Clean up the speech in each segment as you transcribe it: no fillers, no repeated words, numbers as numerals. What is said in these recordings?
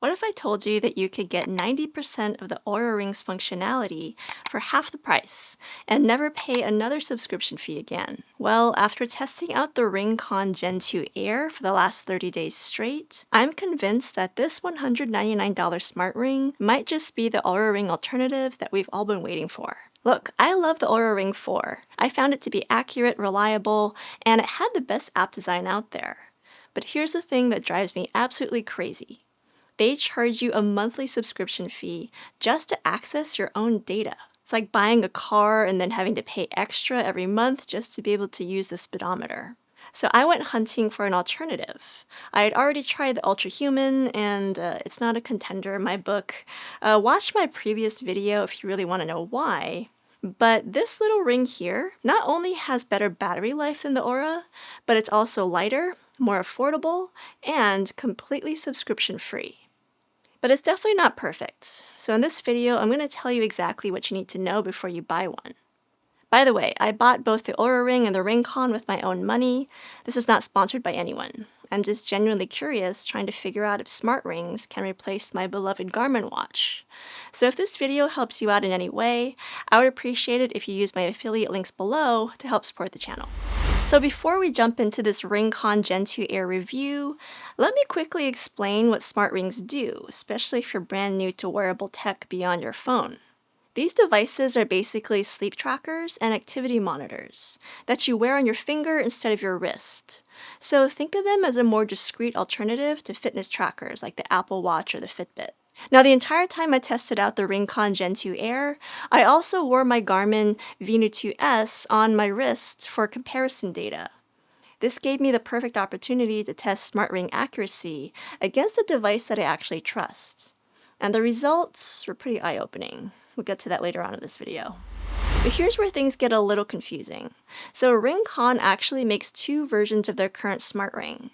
What if I told you that you could get 90% of the Oura Ring's functionality for half the price and never pay another subscription fee again? Well, after testing out the RingConn Gen 2 Air for the last 30 days straight, I'm convinced that this $199 smart ring might just be the Oura Ring alternative that we've all been waiting for. Look, I love the Oura Ring 4. I found it to be accurate, reliable, and it had the best app design out there. But here's the thing that drives me absolutely crazy. They charge you a monthly subscription fee just to access your own data. It's like buying a car and then having to pay extra every month just to be able to use the speedometer. So I went hunting for an alternative. I had already tried the Ultra Human, and it's not a contender in my book. Watch my previous video if you really want to know why. But this little ring here not only has better battery life than the Oura, but it's also lighter, more affordable, and completely subscription-free. But it's definitely not perfect. So in this video, I'm going to tell you exactly what you need to know before you buy one. By the way, I bought both the Oura Ring and the RingConn with my own money. This is not sponsored by anyone. I'm just genuinely curious, trying to figure out if smart rings can replace my beloved Garmin watch. So if this video helps you out in any way, I would appreciate it if you use my affiliate links below to help support the channel. So before we jump into this RingConn Gen 2 Air review, let me quickly explain what smart rings do, especially if you're brand new to wearable tech beyond your phone. These devices are basically sleep trackers and activity monitors that you wear on your finger instead of your wrist. So think of them as a more discreet alternative to fitness trackers like the Apple Watch or the Fitbit. Now, the entire time I tested out the RingConn Gen 2 Air, I also wore my Garmin Venu 2S on my wrist for comparison data. This gave me the perfect opportunity to test smart ring accuracy against a device that I actually trust. And the results were pretty eye-opening. We'll get to that later on in this video. But here's where things get a little confusing. So RingConn actually makes two versions of their current smart ring.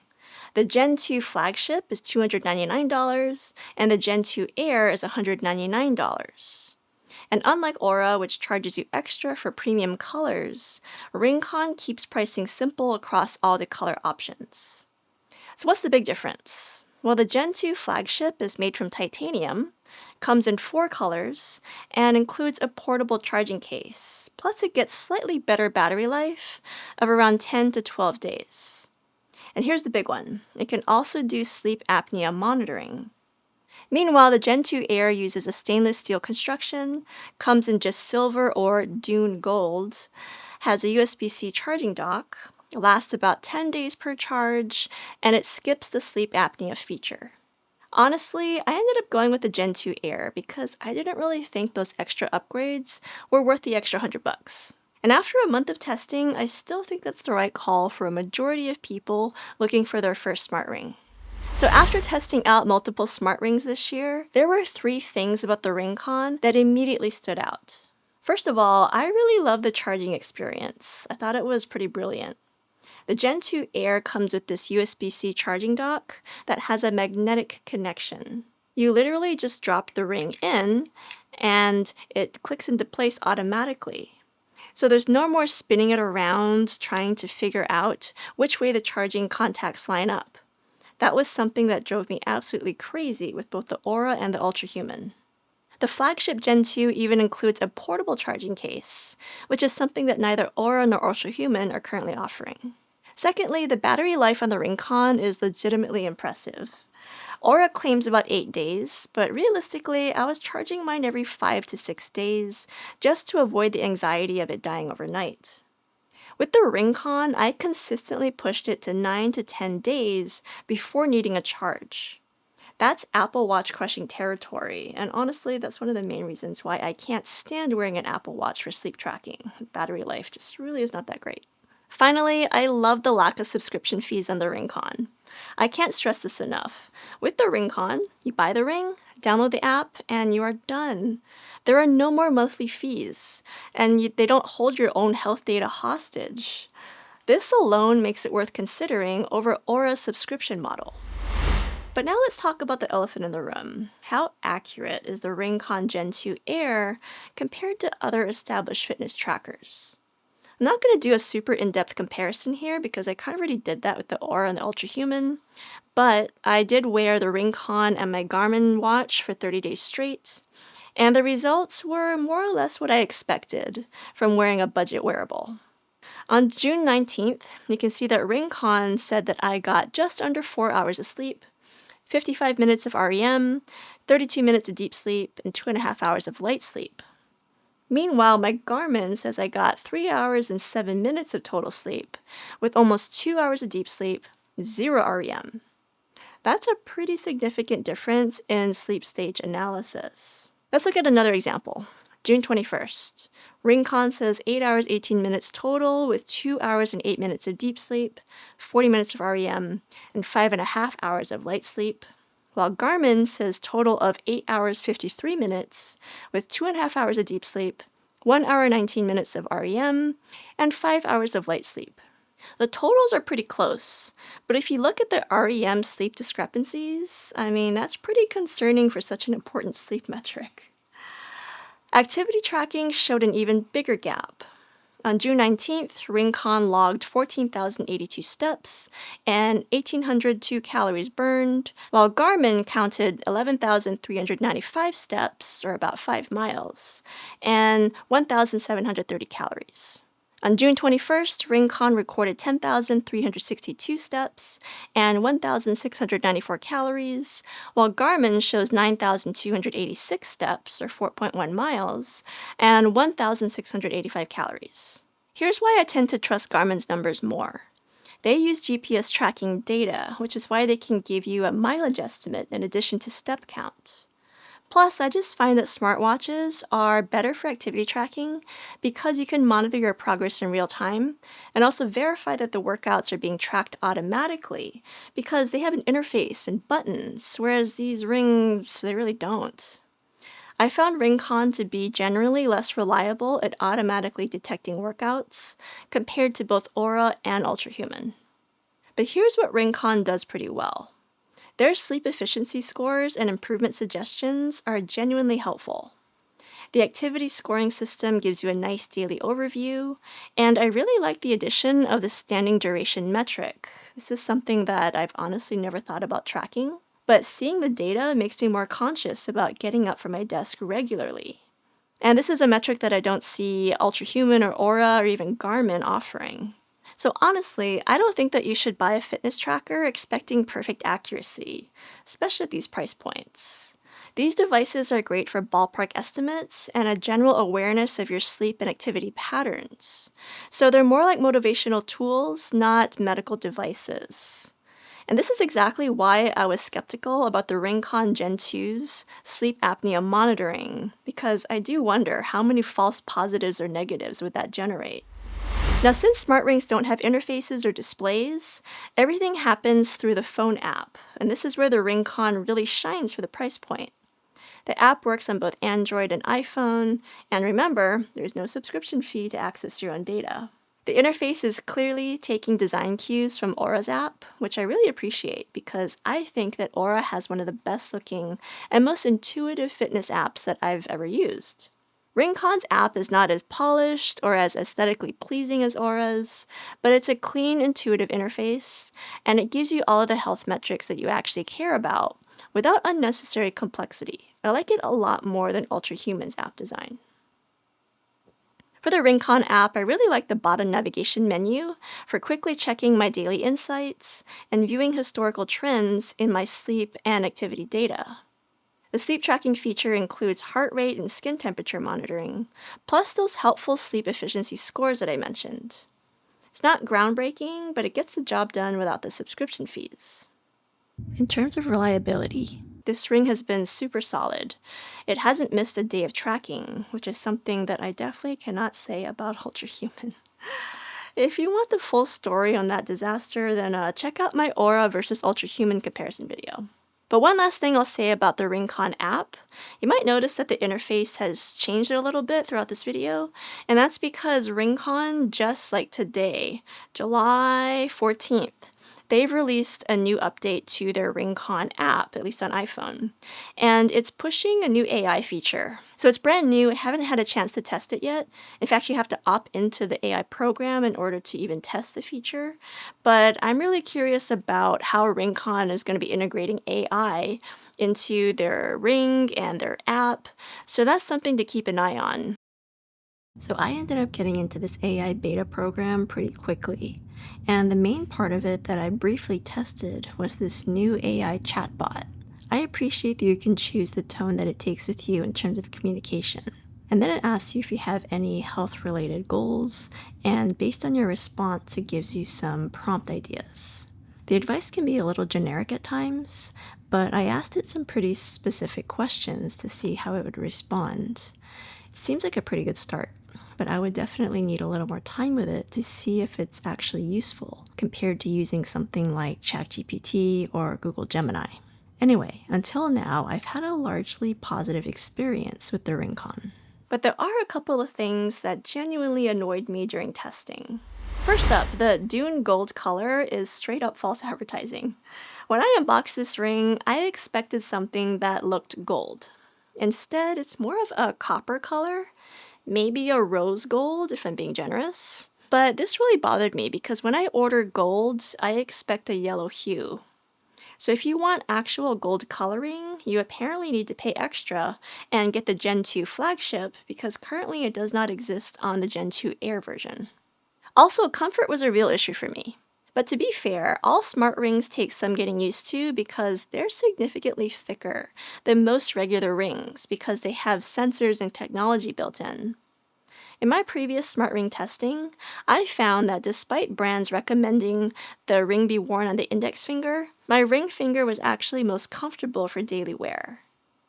The Gen 2 flagship is $299, and the Gen 2 Air is $199. And unlike Oura, which charges you extra for premium colors, RingConn keeps pricing simple across all the color options. So what's the big difference? Well, the Gen 2 flagship is made from titanium, comes in 4 colors, and includes a portable charging case. Plus, it gets slightly better battery life of around 10 to 12 days. And here's the big one. It can also do sleep apnea monitoring. Meanwhile, the Gen 2 Air uses a stainless steel construction, comes in just silver or dune gold, has a USB-C charging dock, lasts about 10 days per charge, and it skips the sleep apnea feature. Honestly, I ended up going with the Gen 2 Air because I didn't really think those extra upgrades were worth the extra $100. And after a month of testing, I still think that's the right call for a majority of people looking for their first smart ring. So after testing out multiple smart rings this year, there were 3 things about the RingConn that immediately stood out. First of all, I really love the charging experience. I thought it was pretty brilliant. The Gen 2 Air comes with this USB-C charging dock that has a magnetic connection. You literally just drop the ring in, and it clicks into place automatically. So there's no more spinning it around trying to figure out which way the charging contacts line up. That was something that drove me absolutely crazy with both the Oura and the Ultra Human. The flagship Gen 2 even includes a portable charging case, which is something that neither Oura nor Ultra Human are currently offering. Secondly, the battery life on the RingConn is legitimately impressive. Oura claims about 8 days, but realistically, I was charging mine every 5 to 6 days just to avoid the anxiety of it dying overnight. With the RingConn, I consistently pushed it to 9 to 10 days before needing a charge. That's Apple Watch crushing territory, and honestly, that's one of the main reasons why I can't stand wearing an Apple Watch for sleep tracking. Battery life just really is not that great. Finally, I love the lack of subscription fees on the RingConn. I can't stress this enough. With the RingConn, you buy the ring, download the app, and you are done. There are no more monthly fees, and they don't hold your own health data hostage. This alone makes it worth considering over Aura's subscription model. But now let's talk about the elephant in the room. How accurate is the RingConn Gen 2 Air compared to other established fitness trackers? I'm not going to do a super in-depth comparison here because I kind of already did that with the Oura and the Ultra Human, But I did wear the RingCon and my Garmin watch for 30 days straight, and the results were more or less what I expected from wearing a budget wearable. On June 19th, you can see that RingCon said that I got just under 4 hours of sleep, 55 minutes of REM, 32 minutes of deep sleep, and 2.5 hours of light sleep. Meanwhile, my Garmin says I got 3 hours and 7 minutes of total sleep, with almost 2 hours of deep sleep, 0 REM. That's a pretty significant difference in sleep stage analysis. Let's look at another example. June 21st. RingCon says 8 hours, 18 minutes total, with 2 hours and 8 minutes of deep sleep, 40 minutes of REM, and 5.5 hours of light sleep, while Garmin says total of 8 hours, 53 minutes, with 2.5 hours of deep sleep, 1 hour, 19 minutes of REM, and 5 hours of light sleep. The totals are pretty close, but if you look at the REM sleep discrepancies, that's pretty concerning for such an important sleep metric. Activity tracking showed an even bigger gap. On June 19th, RingCon logged 14,082 steps and 1,802 calories burned, while Garmin counted 11,395 steps, or about 5 miles, and 1,730 calories. On June 21st, RingCon recorded 10,362 steps and 1,694 calories, while Garmin shows 9,286 steps, or 4.1 miles, and 1,685 calories. Here's why I tend to trust Garmin's numbers more. They use GPS tracking data, which is why they can give you a mileage estimate in addition to step count. Plus, I just find that smartwatches are better for activity tracking because you can monitor your progress in real time and also verify that the workouts are being tracked automatically because they have an interface and buttons, whereas these rings, they really don't. I found RingCon to be generally less reliable at automatically detecting workouts compared to both Oura and Ultrahuman. But here's what RingCon does pretty well. Their sleep efficiency scores and improvement suggestions are genuinely helpful. The activity scoring system gives you a nice daily overview, and I really like the addition of the standing duration metric. This is something that I've honestly never thought about tracking, but seeing the data makes me more conscious about getting up from my desk regularly. And this is a metric that I don't see Ultrahuman or Oura or even Garmin offering. So honestly, I don't think that you should buy a fitness tracker expecting perfect accuracy, especially at these price points. These devices are great for ballpark estimates and a general awareness of your sleep and activity patterns. So they're more like motivational tools, not medical devices. And this is exactly why I was skeptical about the RingCon Gen 2's sleep apnea monitoring, because I do wonder how many false positives or negatives would that generate. Now, since smart rings don't have interfaces or displays, everything happens through the phone app, and this is where the RingCon really shines for the price point. The app works on both Android and iPhone, and remember, there's no subscription fee to access your own data. The interface is clearly taking design cues from Oura's app, which I really appreciate because I think that Oura has one of the best looking and most intuitive fitness apps that I've ever used. RingCon's app is not as polished or as aesthetically pleasing as Oura's, but it's a clean, intuitive interface, and it gives you all of the health metrics that you actually care about without unnecessary complexity. I like it a lot more than Ultrahuman's app design. For the RingCon app, I really like the bottom navigation menu for quickly checking my daily insights and viewing historical trends in my sleep and activity data. The sleep tracking feature includes heart rate and skin temperature monitoring, plus those helpful sleep efficiency scores that I mentioned. It's not groundbreaking, but it gets the job done without the subscription fees. In terms of reliability, this ring has been super solid. It hasn't missed a day of tracking, which is something that I definitely cannot say about Ultrahuman. If you want the full story on that disaster, then check out my Oura versus Ultrahuman comparison video. But one last thing I'll say about the RingCon app, you might notice that the interface has changed a little bit throughout this video, and that's because RingCon just like today, July 14th, they've released a new update to their RingCon app, at least on iPhone, and it's pushing a new AI feature. So it's brand new. I haven't had a chance to test it yet. In fact, you have to opt into the AI program in order to even test the feature. But I'm really curious about how RingCon is going to be integrating AI into their Ring and their app. So that's something to keep an eye on. So I ended up getting into this AI beta program pretty quickly. And the main part of it that I briefly tested was this new AI chatbot. I appreciate that you can choose the tone that it takes with you in terms of communication. And then it asks you if you have any health-related goals, and based on your response, it gives you some prompt ideas. The advice can be a little generic at times, but I asked it some pretty specific questions to see how it would respond. It seems like a pretty good start, but I would definitely need a little more time with it to see if it's actually useful compared to using something like ChatGPT or Google Gemini. Anyway, until now, I've had a largely positive experience with the RingCon. But there are a couple of things that genuinely annoyed me during testing. First up, the Dune Gold color is straight up false advertising. When I unboxed this ring, I expected something that looked gold. Instead, it's more of a copper color, maybe a rose gold if I'm being generous. But this really bothered me because when I order gold, I expect a yellow hue. So if you want actual gold coloring, you apparently need to pay extra and get the Gen 2 flagship because currently it does not exist on the Gen 2 Air version. Also, comfort was a real issue for me. But to be fair, all smart rings take some getting used to because they're significantly thicker than most regular rings because they have sensors and technology built in. In my previous smart ring testing, I found that despite brands recommending the ring be worn on the index finger, my ring finger was actually most comfortable for daily wear.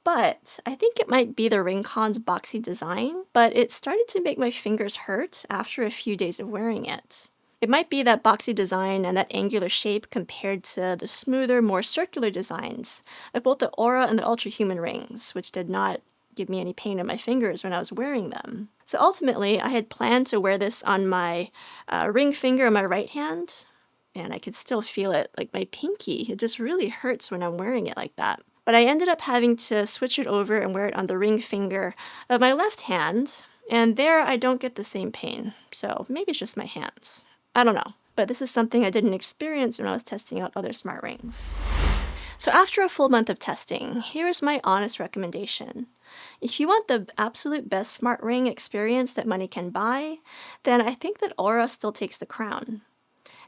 But I think it might be the RingCon's boxy design, but it started to make my fingers hurt after a few days of wearing it. It might be that boxy design and that angular shape compared to the smoother, more circular designs of both the Oura and the Ultra Human rings, which did not give me any pain in my fingers when I was wearing them. So ultimately, I had planned to wear this on my ring finger on my right hand, and I could still feel it, like my pinky. It just really hurts when I'm wearing it like that. But I ended up having to switch it over and wear it on the ring finger of my left hand, and there I don't get the same pain. So maybe it's just my hands. I don't know. But this is something I didn't experience when I was testing out other smart rings. So after a full month of testing, here's my honest recommendation. If you want the absolute best smart ring experience that money can buy, then I think that Oura still takes the crown.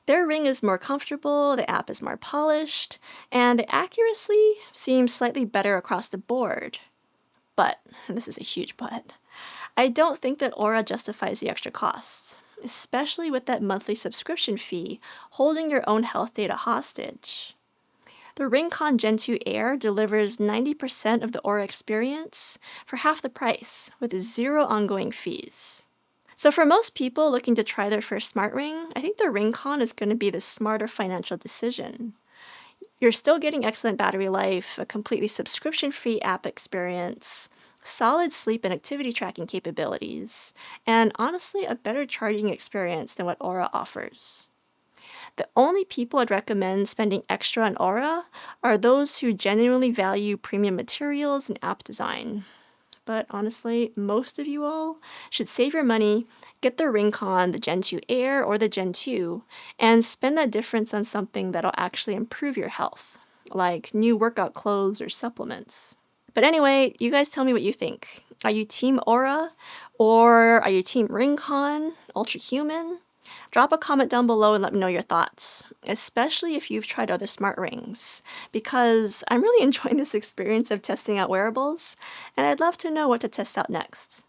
Their ring is more comfortable, the app is more polished, and the accuracy seems slightly better across the board. But, and this is a huge but, I don't think that Oura justifies the extra costs, especially with that monthly subscription fee holding your own health data hostage. The RingCon Gen 2 Air delivers 90% of the Oura experience for half the price, with zero ongoing fees. So for most people looking to try their first smart ring, I think the RingCon is going to be the smarter financial decision. You're still getting excellent battery life, a completely subscription-free app experience, solid sleep and activity tracking capabilities, and honestly a better charging experience than what Oura offers. The only people I'd recommend spending extra on Oura are those who genuinely value premium materials and app design. But honestly, most of you all should save your money, get the RingCon, the Gen 2 Air, or the Gen 2, and spend that difference on something that'll actually improve your health, like new workout clothes or supplements. But anyway, you guys tell me what you think. Are you Team Oura, or are you Team RingCon, Ultra Human? Drop a comment down below and let me know your thoughts, especially if you've tried other smart rings, because I'm really enjoying this experience of testing out wearables, and I'd love to know what to test out next.